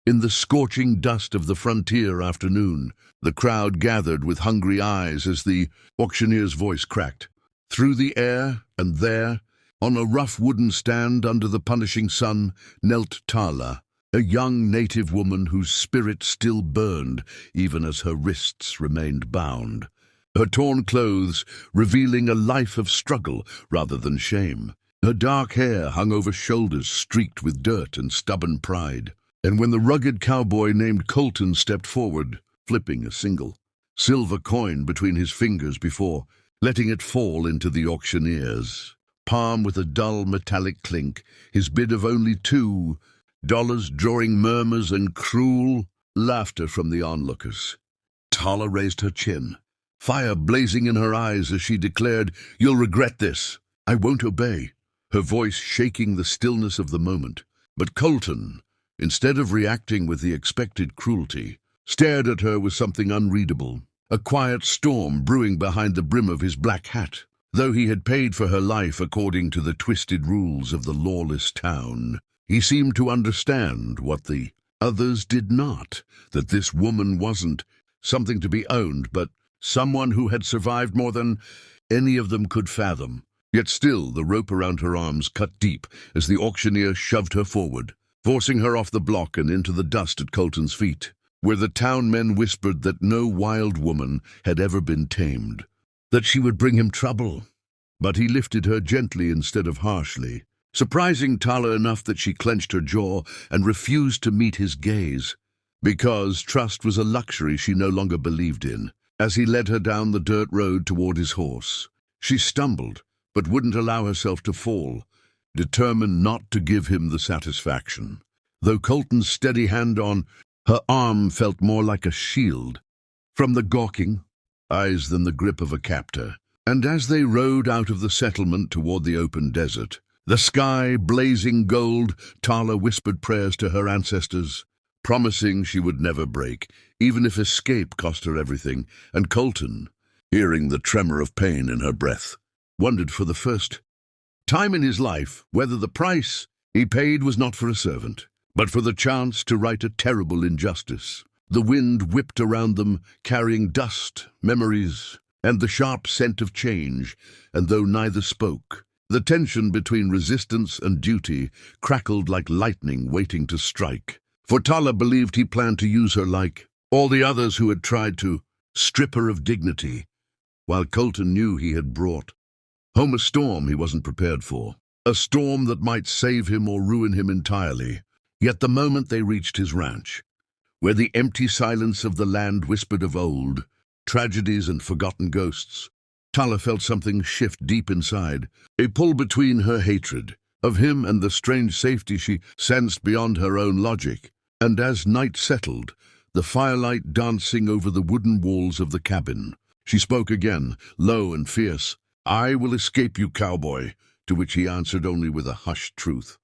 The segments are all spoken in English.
In the scorching dust of the frontier afternoon, the crowd gathered with hungry eyes as the auctioneer's voice cracked. Through the air, and there, on a rough wooden stand under the punishing sun, knelt Tala, a young native woman whose spirit still burned even as her wrists remained bound. Her torn clothes revealing a life of struggle rather than shame. Her dark hair hung over shoulders streaked with dirt and stubborn pride. And when the rugged cowboy named Colton stepped forward, flipping a single silver coin between his fingers before letting it fall into the auctioneer's palm with a dull metallic clink, his bid of only $2 drawing murmurs and cruel laughter from the onlookers. Tala raised her chin, fire blazing in her eyes as she declared, "You'll regret this. I won't obey," her voice shaking the stillness of the moment. But Colton, instead of reacting with the expected cruelty, stared at her with something unreadable, a quiet storm brewing behind the brim of his black hat. Though he had paid for her life according to the twisted rules of the lawless town, he seemed to understand what the others did not, that this woman wasn't something to be owned, but someone who had survived more than any of them could fathom. Yet still the rope around her arms cut deep as the auctioneer shoved her forward, forcing her off the block and into the dust at Colton's feet, where the town men whispered that no wild woman had ever been tamed, that she would bring him trouble. But he lifted her gently instead of harshly, surprising Tala enough that she clenched her jaw and refused to meet his gaze, because trust was a luxury she no longer believed in. As he led her down the dirt road toward his horse, she stumbled, but wouldn't allow herself to fall, determined not to give him the satisfaction. Though Colton's steady hand on her arm felt more like a shield from the gawking eyes than the grip of a captor. And as they rode out of the settlement toward the open desert, the sky blazing gold, Tala whispered prayers to her ancestors, promising she would never break, even if escape cost her everything. And Colton, hearing the tremor of pain in her breath, wondered for the first time in his life whether the price he paid was not for a servant, but for the chance to right a terrible injustice. The wind whipped around them, carrying dust, memories, and the sharp scent of change, and though neither spoke, the tension between resistance and duty crackled like lightning waiting to strike. For Tala believed he planned to use her like all the others who had tried to strip her of dignity, while Colton knew he had brought home a storm he wasn't prepared for, a storm that might save him or ruin him entirely. Yet the moment they reached his ranch, where the empty silence of the land whispered of old tragedies and forgotten ghosts, Tala felt something shift deep inside, a pull between her hatred of him and the strange safety she sensed beyond her own logic. And as night settled, the firelight dancing over the wooden walls of the cabin, she spoke again, low and fierce. "I will escape you, cowboy," to which he answered only with a hushed truth.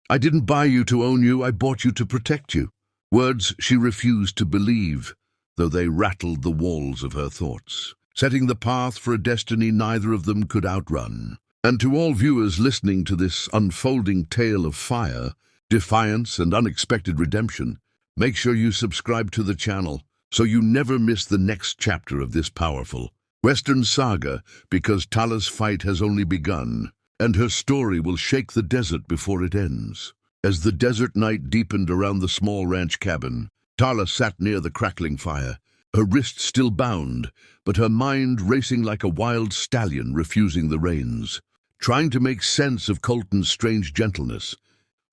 "I didn't buy you to own you, I bought you to protect you." Words she refused to believe, though they rattled the walls of her thoughts, setting the path for a destiny neither of them could outrun. And to all viewers listening to this unfolding tale of fire, defiance, and unexpected redemption, make sure you subscribe to the channel so you never miss the next chapter of this powerful Western saga, because Tala's fight has only begun, and her story will shake the desert before it ends. As the desert night deepened around the small ranch cabin, Tala sat near the crackling fire, her wrists still bound, but her mind racing like a wild stallion refusing the reins, trying to make sense of Colton's strange gentleness.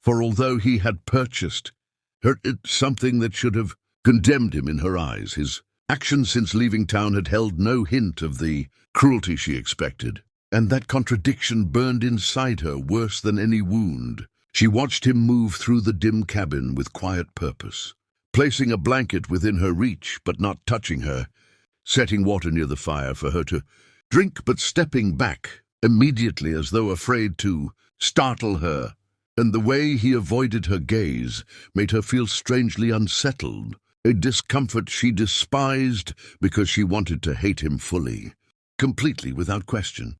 For although he had purchased her something that should have condemned him in her eyes, his actions since leaving town had held no hint of the cruelty she expected. And that contradiction burned inside her worse than any wound. She watched him move through the dim cabin with quiet purpose, placing a blanket within her reach but not touching her, setting water near the fire for her to drink but stepping back immediately as though afraid to startle her. And the way he avoided her gaze made her feel strangely unsettled, a discomfort she despised because she wanted to hate him fully, completely without question.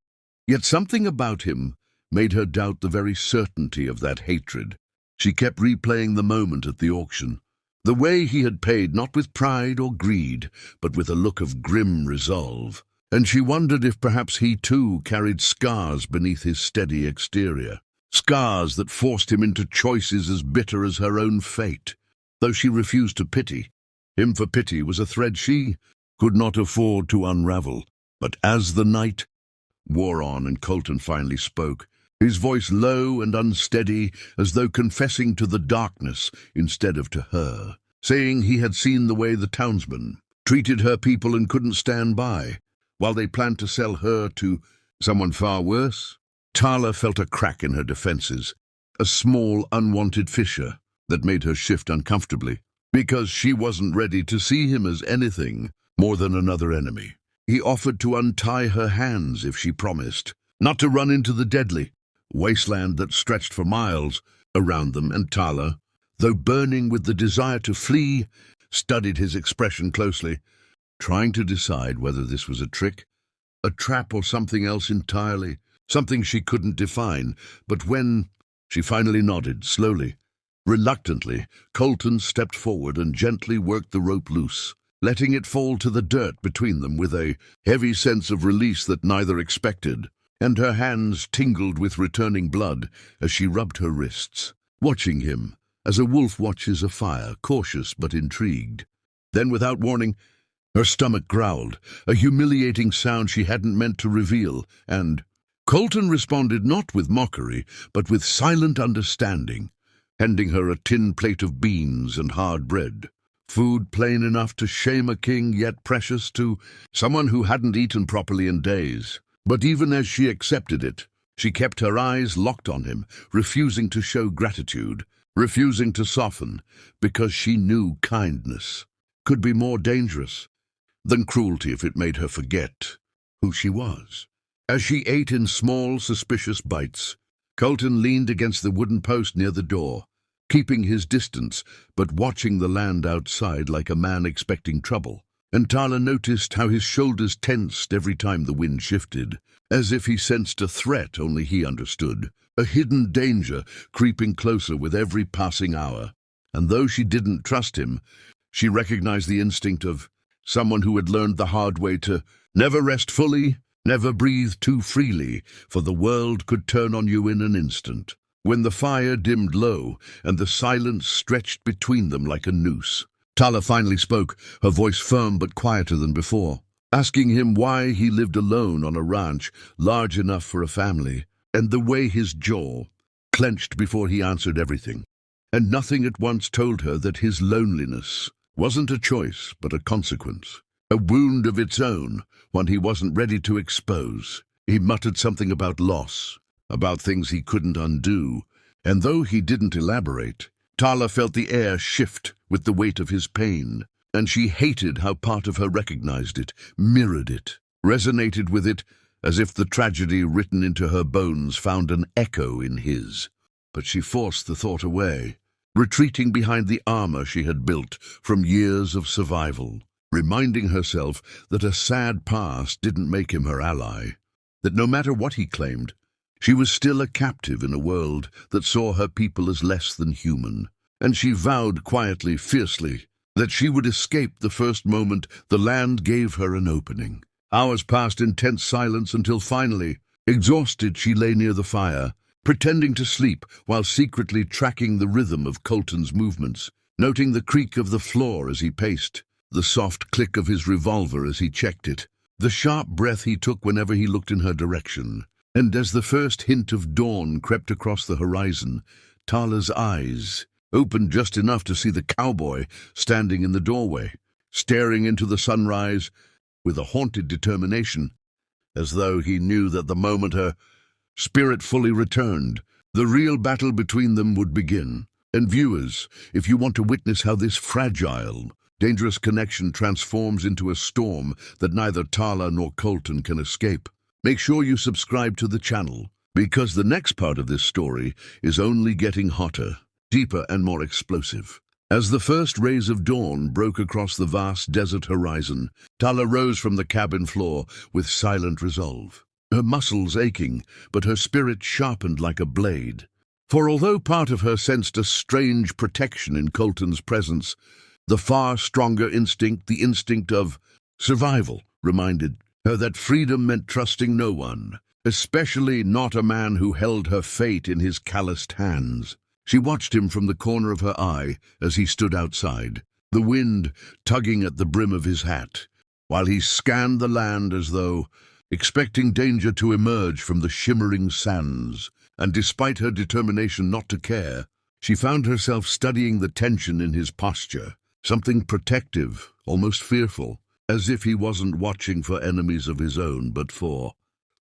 Yet something about him made her doubt the very certainty of that hatred. She kept replaying the moment at the auction, The way he had paid not with pride or greed, but with a look of grim resolve. And she wondered if perhaps he too carried scars beneath his steady exterior. Scars that forced him into choices as bitter as her own fate. Though she refused to pity him, for pity was a thread she could not afford to unravel. But as the night wore on and Colton finally spoke, his voice low and unsteady, as though confessing to the darkness instead of to her, saying he had seen the way the townsmen treated her people and couldn't stand by, while they planned to sell her to someone far worse. Tala felt a crack in her defenses, a small, unwanted fissure that made her shift uncomfortably, because she wasn't ready to see him as anything more than another enemy. He offered to untie her hands if she promised not to run into the deadly wasteland that stretched for miles around them, and Tala, though burning with the desire to flee, studied his expression closely, trying to decide whether this was a trick, a trap, or something else entirely, something she couldn't define. But when she finally nodded, slowly, reluctantly, Colton stepped forward and gently worked the rope loose, letting it fall to the dirt between them with a heavy sense of release that neither expected, and her hands tingled with returning blood as she rubbed her wrists, watching him as a wolf watches a fire, cautious but intrigued. Then, without warning, her stomach growled, a humiliating sound she hadn't meant to reveal, and Colton responded not with mockery, but with silent understanding, handing her a tin plate of beans and hard bread. Food plain enough to shame a king, yet precious to someone who hadn't eaten properly in days. But even as she accepted it, she kept her eyes locked on him, refusing to show gratitude, refusing to soften, because she knew kindness could be more dangerous than cruelty if it made her forget who she was. As she ate in small, suspicious bites, Colton leaned against the wooden post near the door, keeping his distance, but watching the land outside like a man expecting trouble. And Tala noticed how his shoulders tensed every time the wind shifted, as if he sensed a threat only he understood, a hidden danger creeping closer with every passing hour. And though she didn't trust him, she recognized the instinct of someone who had learned the hard way to never rest fully, never breathe too freely, for the world could turn on you in an instant. When the fire dimmed low and the silence stretched between them like a noose, Tala finally spoke, her voice firm but quieter than before, asking him why he lived alone on a ranch large enough for a family, and the way his jaw clenched before he answered everything. And nothing at once told her that his loneliness wasn't a choice but a consequence, a wound of its own, one he wasn't ready to expose. He muttered something about loss, about things he couldn't undo, and though he didn't elaborate, Tala felt the air shift with the weight of his pain, and she hated how part of her recognized it, mirrored it, resonated with it, as if the tragedy written into her bones found an echo in his. But she forced the thought away, retreating behind the armor she had built from years of survival, reminding herself that a sad past didn't make him her ally, that no matter what he claimed, she was still a captive in a world that saw her people as less than human, and she vowed quietly, fiercely, that she would escape the first moment the land gave her an opening. Hours passed in tense silence until finally, exhausted, she lay near the fire, pretending to sleep while secretly tracking the rhythm of Colton's movements, noting the creak of the floor as he paced, the soft click of his revolver as he checked it, the sharp breath he took whenever he looked in her direction. And as the first hint of dawn crept across the horizon, Tala's eyes opened just enough to see the cowboy standing in the doorway, staring into the sunrise with a haunted determination, as though he knew that the moment her spirit fully returned, the real battle between them would begin. And viewers, if you want to witness how this fragile, dangerous connection transforms into a storm that neither Tala nor Colton can escape, make sure you subscribe to the channel, because the next part of this story is only getting hotter, deeper, and more explosive. As the first rays of dawn broke across the vast desert horizon, Tala rose from the cabin floor with silent resolve, her muscles aching, but her spirit sharpened like a blade. For although part of her sensed a strange protection in Colton's presence, the far stronger instinct, the instinct of survival, reminded her that freedom meant trusting no one, especially not a man who held her fate in his calloused hands. She watched him from the corner of her eye as he stood outside, the wind tugging at the brim of his hat, while he scanned the land as though expecting danger to emerge from the shimmering sands. And despite her determination not to care, she found herself studying the tension in his posture, something protective, almost fearful, as if he wasn't watching for enemies of his own, but for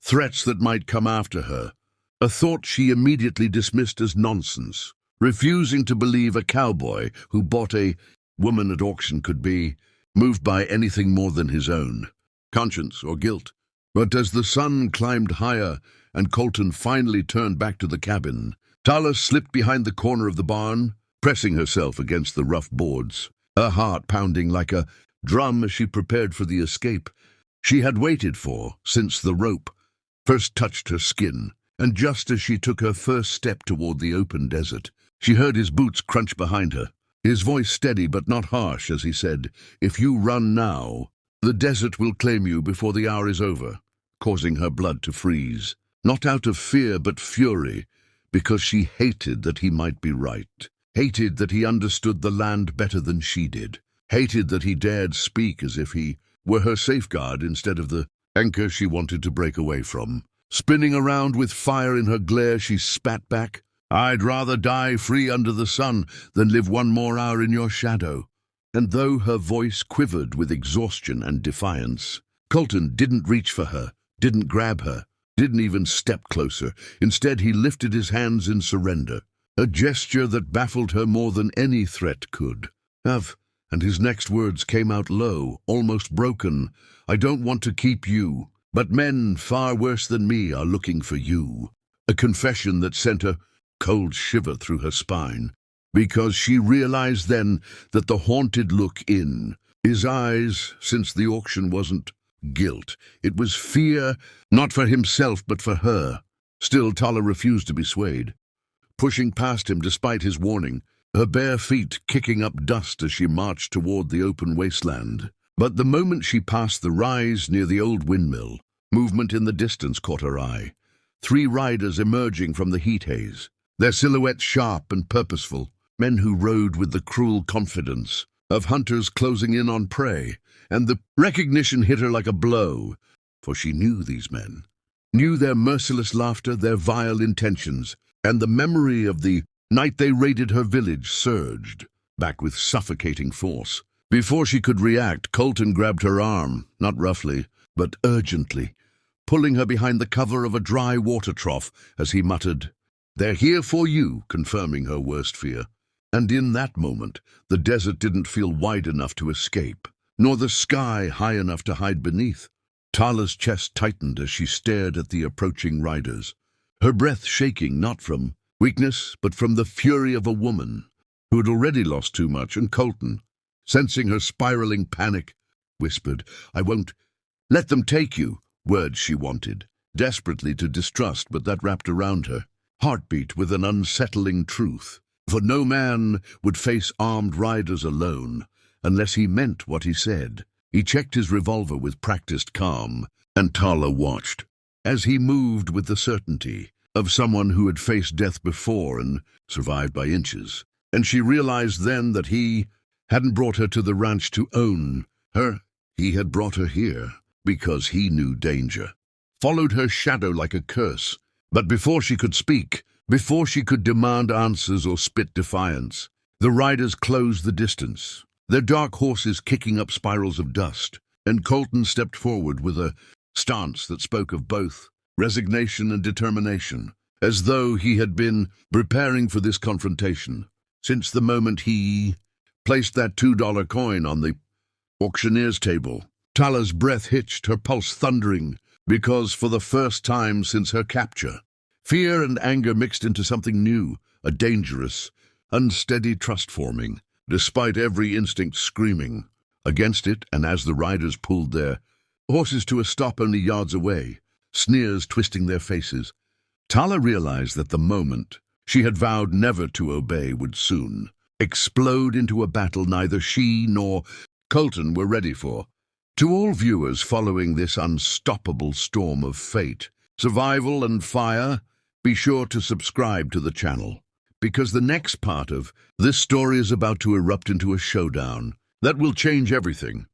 threats that might come after her, a thought she immediately dismissed as nonsense, refusing to believe a cowboy who bought a woman at auction could be moved by anything more than his own conscience or guilt. But as the sun climbed higher and Colton finally turned back to the cabin, Tala slipped behind the corner of the barn, pressing herself against the rough boards, her heart pounding like a drum as she prepared for the escape she had waited for since the rope first touched her skin. And just as she took her first step toward the open desert, she heard his boots crunch behind her, his voice steady but not harsh as he said, "If you run now, the desert will claim you before the hour is over," causing her blood to freeze, not out of fear but fury, because she hated that he might be right, hated that he understood the land better than she did, hated that he dared speak as if he were her safeguard instead of the anchor she wanted to break away from. Spinning around with fire in her glare, she spat back, "I'd rather die free under the sun than live one more hour in your shadow." And though her voice quivered with exhaustion and defiance, Colton didn't reach for her, didn't grab her, didn't even step closer. Instead, he lifted his hands in surrender, a gesture that baffled her more than any threat could have. And his next words came out low, almost broken. "I don't want to keep you, but men far worse than me are looking for you." A confession that sent a cold shiver through her spine, because she realized then that the haunted look in his eyes since the auction wasn't guilt. It was fear, not for himself but for her. Still, Tala refused to be swayed, pushing past him despite his warning, her bare feet kicking up dust as she marched toward the open wasteland. But the moment she passed the rise near the old windmill, movement in the distance caught her eye. 3 riders emerging from the heat haze, their silhouettes sharp and purposeful, men who rode with the cruel confidence of hunters closing in on prey. And the recognition hit her like a blow, for she knew these men, knew their merciless laughter, their vile intentions, and the memory of the night they raided her village surged back with suffocating force. Before she could react, Colton grabbed her arm, not roughly, but urgently, pulling her behind the cover of a dry water trough as he muttered, "They're here for you," confirming her worst fear. And in that moment, the desert didn't feel wide enough to escape, nor the sky high enough to hide beneath. Tala's chest tightened as she stared at the approaching riders, her breath shaking not from weakness but from the fury of a woman who had already lost too much. And Colton, sensing her spiraling panic, whispered, "I won't let them take you," words she wanted desperately to distrust, but that wrapped around her heartbeat with an unsettling truth. For no man would face armed riders alone unless he meant what he said. He checked his revolver with practiced calm, and Tala watched as he moved with the certainty of someone who had faced death before and survived by inches. And she realized then that he hadn't brought her to the ranch to own her. He had brought her here because he knew danger, followed her shadow like a curse. But before she could speak, before she could demand answers or spit defiance, the riders closed the distance, their dark horses kicking up spirals of dust, and Colton stepped forward with a stance that spoke of both resignation and determination, as though he had been preparing for this confrontation since the moment he placed that $2 coin on the auctioneer's table. Tala's breath hitched, her pulse thundering, because for the first time since her capture, fear and anger mixed into something new, a dangerous, unsteady trust forming, despite every instinct screaming against it. And as the riders pulled their horses to a stop only yards away, sneers twisting their faces, Tala realized that the moment she had vowed never to obey would soon explode into a battle neither she nor Colton were ready for. To all viewers following this unstoppable storm of fate, survival and fire, be sure to subscribe to the channel, because the next part of this story is about to erupt into a showdown that will change everything.